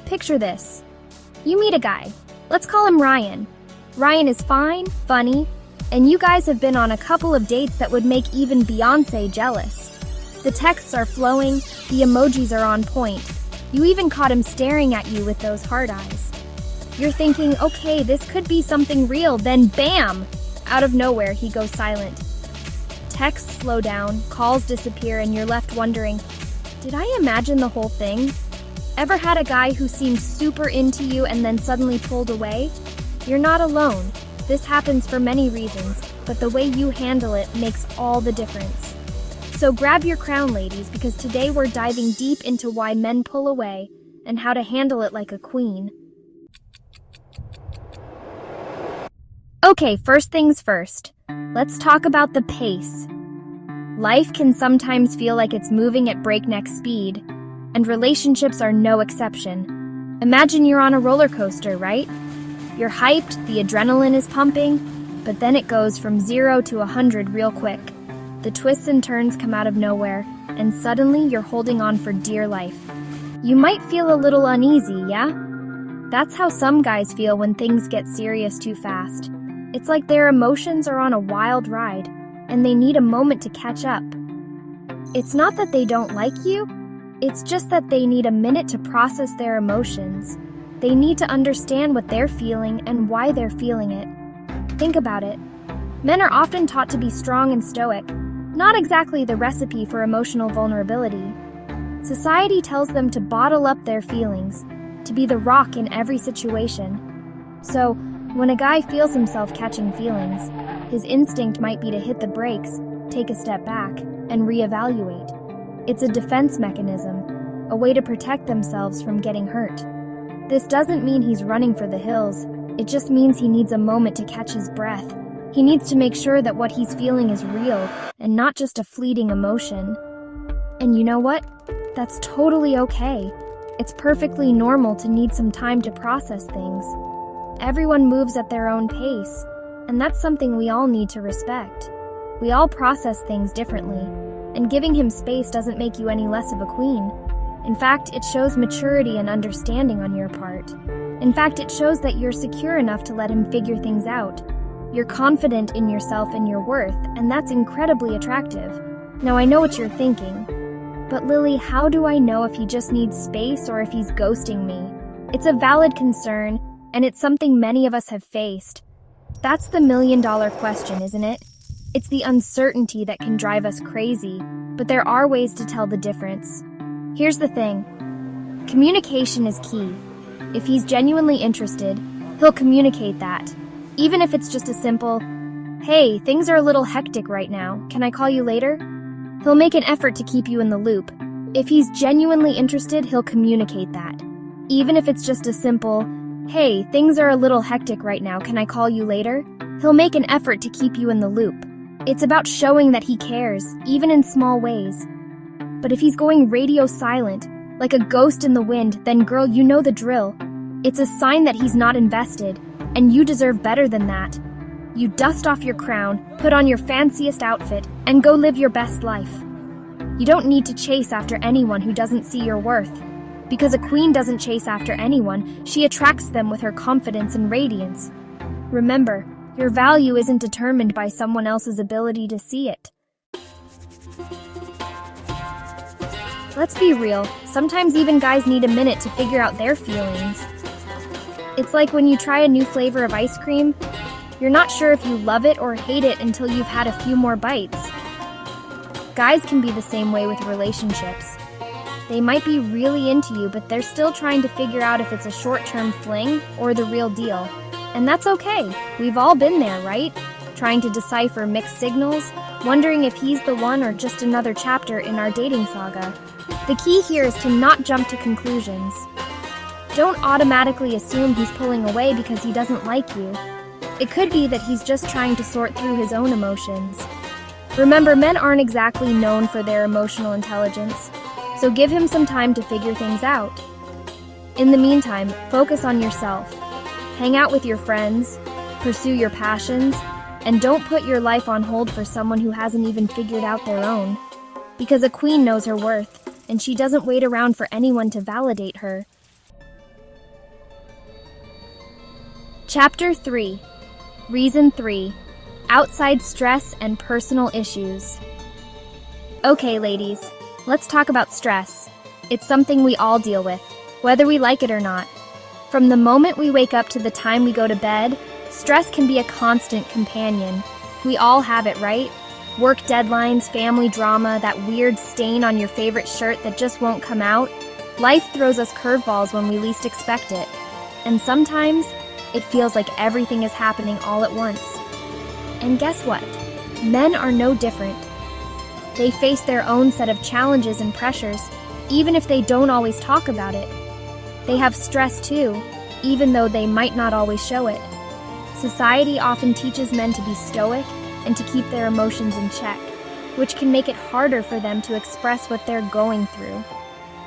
Picture this. You meet a guy. Let's call him Ryan. Ryan is fine, funny, and you guys have been on a couple of dates that would make even Beyoncé jealous. The texts are flowing, the emojis are on point. You even caught him staring at you with those hard eyes. You're thinking, okay, this could be something real, then bam! Out of nowhere, he goes silent. Texts slow down, calls disappear, and you're left wondering, did I imagine the whole thing? Ever had a guy who seemed super into you and then suddenly pulled away? You're not alone. This happens for many reasons, but the way you handle it makes all the difference. So grab your crown, ladies, because today we're diving deep into why men pull away and how to handle it like a queen. Okay, first things first. Let's talk about the pace. Life can sometimes feel like it's moving at breakneck speed, and relationships are no exception. Imagine you're on a roller coaster, right? You're hyped, the adrenaline is pumping, but then it goes from 0 to 100 real quick. The twists and turns come out of nowhere, and suddenly you're holding on for dear life. You might feel a little uneasy, yeah? That's how some guys feel when things get serious too fast. It's like their emotions are on a wild ride, and they need a moment to catch up. It's not that they don't like you, it's just that they need a minute to process their emotions. They need to understand what they're feeling and why they're feeling it. Think about it. Men are often taught to be strong and stoic, not exactly the recipe for emotional vulnerability. Society tells them to bottle up their feelings, to be the rock in every situation. So, when a guy feels himself catching feelings, his instinct might be to hit the brakes, take a step back, and reevaluate. It's a defense mechanism, a way to protect themselves from getting hurt. This doesn't mean he's running for the hills. It just means he needs a moment to catch his breath. He needs to make sure that what he's feeling is real and not just a fleeting emotion. And you know what? That's totally okay. It's perfectly normal to need some time to process things. Everyone moves at their own pace, and that's something we all need to respect. We all process things differently, and giving him space doesn't make you any less of a queen. In fact, it shows maturity and understanding on your part. In fact, it shows that you're secure enough to let him figure things out. You're confident in yourself and your worth, and that's incredibly attractive. Now, I know what you're thinking. But Lily, how do I know if he just needs space or if he's ghosting me? It's a valid concern, and it's something many of us have faced. That's the million-dollar question, isn't it? It's the uncertainty that can drive us crazy, but there are ways to tell the difference. Here's the thing. Communication is key. If he's genuinely interested, he'll communicate that. Even if it's just a simple, "Hey, things are a little hectic right now. Can I call you later?" He'll make an effort to keep you in the loop. If he's genuinely interested, he'll communicate that. Even if it's just a simple, "Hey, things are a little hectic right now. Can I call you later?" He'll make an effort to keep you in the loop. It's about showing that he cares, even in small ways. But if he's going radio silent, like a ghost in the wind, then girl, you know the drill. It's a sign that he's not invested, and you deserve better than that. You dust off your crown, put on your fanciest outfit, and go live your best life. You don't need to chase after anyone who doesn't see your worth. Because a queen doesn't chase after anyone, she attracts them with her confidence and radiance. Remember, your value isn't determined by someone else's ability to see it. Let's be real, sometimes even guys need a minute to figure out their feelings. It's like when you try a new flavor of ice cream, you're not sure if you love it or hate it until you've had a few more bites. Guys can be the same way with relationships. They might be really into you, but they're still trying to figure out if it's a short-term fling or the real deal. And that's okay. We've all been there, right? Trying to decipher mixed signals, wondering if he's the one or just another chapter in our dating saga. The key here is to not jump to conclusions. Don't automatically assume he's pulling away because he doesn't like you. It could be that he's just trying to sort through his own emotions. Remember, men aren't exactly known for their emotional intelligence, so give him some time to figure things out. In the meantime, focus on yourself. Hang out with your friends, pursue your passions, and don't put your life on hold for someone who hasn't even figured out their own. Because a queen knows her worth, and she doesn't wait around for anyone to validate her. Chapter 3. Reason 3. Outside stress and personal issues. Okay, ladies, let's talk about stress. It's something we all deal with, whether we like it or not. From the moment we wake up to the time we go to bed, stress can be a constant companion. We all have it, right? Work deadlines, family drama, that weird stain on your favorite shirt that just won't come out. Life throws us curveballs when we least expect it. And sometimes, it feels like everything is happening all at once. And guess what? Men are no different. They face their own set of challenges and pressures, even if they don't always talk about it. They have stress too, even though they might not always show it. Society often teaches men to be stoic and to keep their emotions in check, which can make it harder for them to express what they're going through.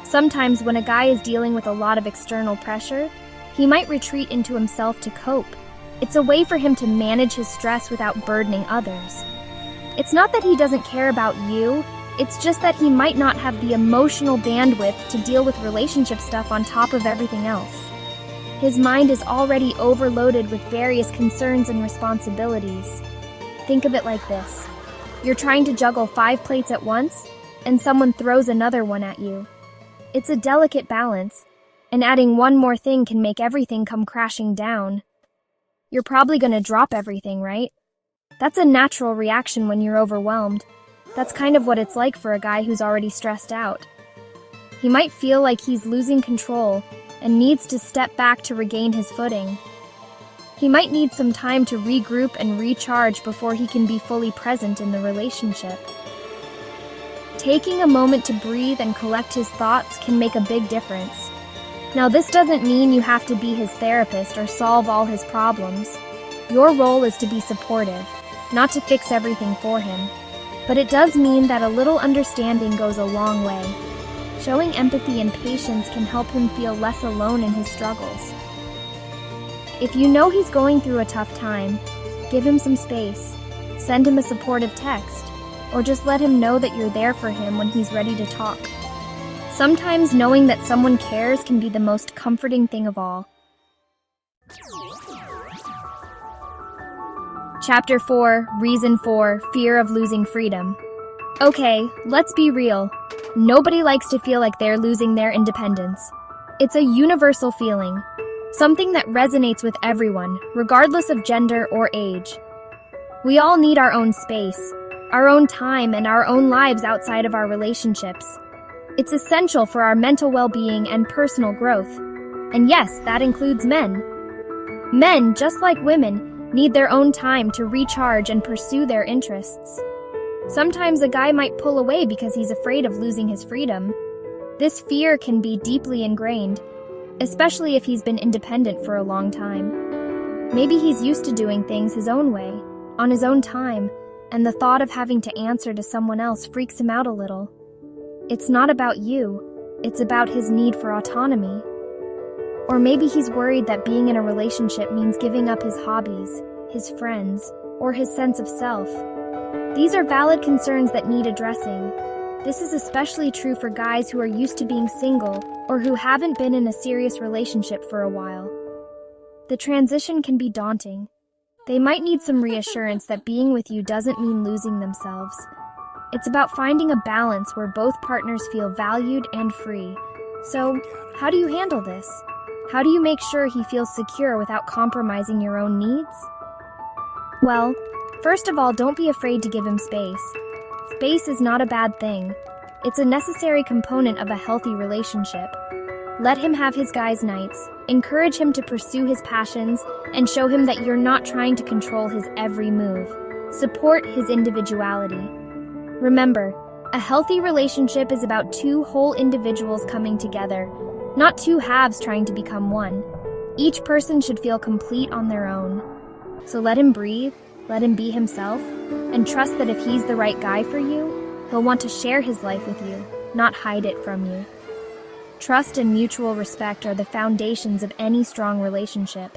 Sometimes when a guy is dealing with a lot of external pressure, he might retreat into himself to cope. It's a way for him to manage his stress without burdening others. It's not that he doesn't care about you, it's just that he might not have the emotional bandwidth to deal with relationship stuff on top of everything else. His mind is already overloaded with various concerns and responsibilities. Think of it like this. You're trying to juggle 5 plates at once, and someone throws another one at you. It's a delicate balance, and adding one more thing can make everything come crashing down. You're probably going to drop everything, right? That's a natural reaction when you're overwhelmed. That's kind of what it's like for a guy who's already stressed out. He might feel like he's losing control and needs to step back to regain his footing. He might need some time to regroup and recharge before he can be fully present in the relationship. Taking a moment to breathe and collect his thoughts can make a big difference. Now, this doesn't mean you have to be his therapist or solve all his problems. Your role is to be supportive, not to fix everything for him. But it does mean that a little understanding goes a long way. Showing empathy and patience can help him feel less alone in his struggles. If you know he's going through a tough time, give him some space, send him a supportive text, or just let him know that you're there for him when he's ready to talk. Sometimes knowing that someone cares can be the most comforting thing of all. Chapter 4, Reason 4, Fear of Losing Freedom. Okay, let's be real. Nobody likes to feel like they're losing their independence. It's a universal feeling, something that resonates with everyone, regardless of gender or age. We all need our own space, our own time, and our own lives outside of our relationships. It's essential for our mental well-being and personal growth. And yes, that includes men. Men, just like women, need their own time to recharge and pursue their interests. Sometimes a guy might pull away because he's afraid of losing his freedom. This fear can be deeply ingrained, especially if he's been independent for a long time. Maybe he's used to doing things his own way, on his own time, and the thought of having to answer to someone else freaks him out a little. It's not about you, it's about his need for autonomy. Or maybe he's worried that being in a relationship means giving up his hobbies, his friends, or his sense of self. These are valid concerns that need addressing. This is especially true for guys who are used to being single or who haven't been in a serious relationship for a while. The transition can be daunting. They might need some reassurance that being with you doesn't mean losing themselves. It's about finding a balance where both partners feel valued and free. So, how do you handle this? How do you make sure he feels secure without compromising your own needs? Well, first of all, don't be afraid to give him space. Space is not a bad thing. It's a necessary component of a healthy relationship. Let him have his guys' nights, encourage him to pursue his passions, and show him that you're not trying to control his every move. Support his individuality. Remember, a healthy relationship is about 2 whole individuals coming together, not 2 halves trying to become one. Each person should feel complete on their own. So let him breathe, let him be himself, and trust that if he's the right guy for you, he'll want to share his life with you, not hide it from you. Trust and mutual respect are the foundations of any strong relationship.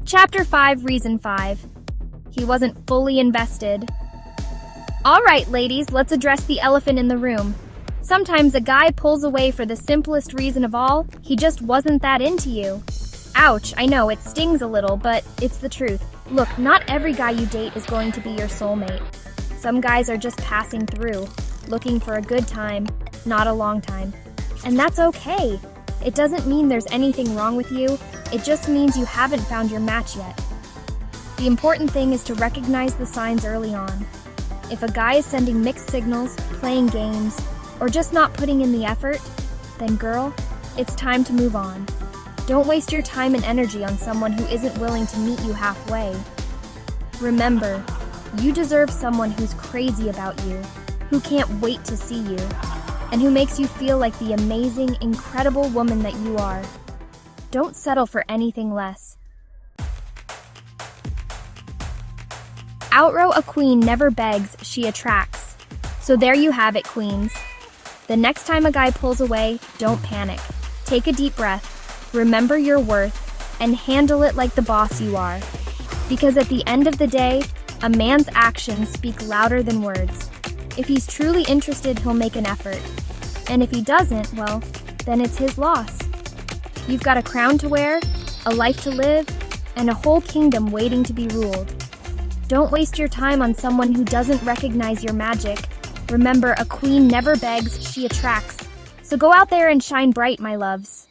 Chapter 5, Reason 5. He wasn't fully invested. All right, ladies, let's address the elephant in the room. Sometimes a guy pulls away for the simplest reason of all, he just wasn't that into you. Ouch, I know, it stings a little, but it's the truth. Look, not every guy you date is going to be your soulmate. Some guys are just passing through, looking for a good time, not a long time. And that's okay. It doesn't mean there's anything wrong with you, it just means you haven't found your match yet. The important thing is to recognize the signs early on. If a guy is sending mixed signals, playing games, or just not putting in the effort, then girl, it's time to move on. Don't waste your time and energy on someone who isn't willing to meet you halfway. Remember, you deserve someone who's crazy about you, who can't wait to see you, and who makes you feel like the amazing, incredible woman that you are. Don't settle for anything less. Outrow a queen never begs, she attracts. So there you have it, queens. The next time a guy pulls away, don't panic. Take a deep breath, remember your worth, and handle it like the boss you are. Because at the end of the day, a man's actions speak louder than words. If he's truly interested, he'll make an effort. And if he doesn't, well, then it's his loss. You've got a crown to wear, a life to live, and a whole kingdom waiting to be ruled. Don't waste your time on someone who doesn't recognize your magic. Remember, a queen never begs, she attracts. So go out there and shine bright, my loves.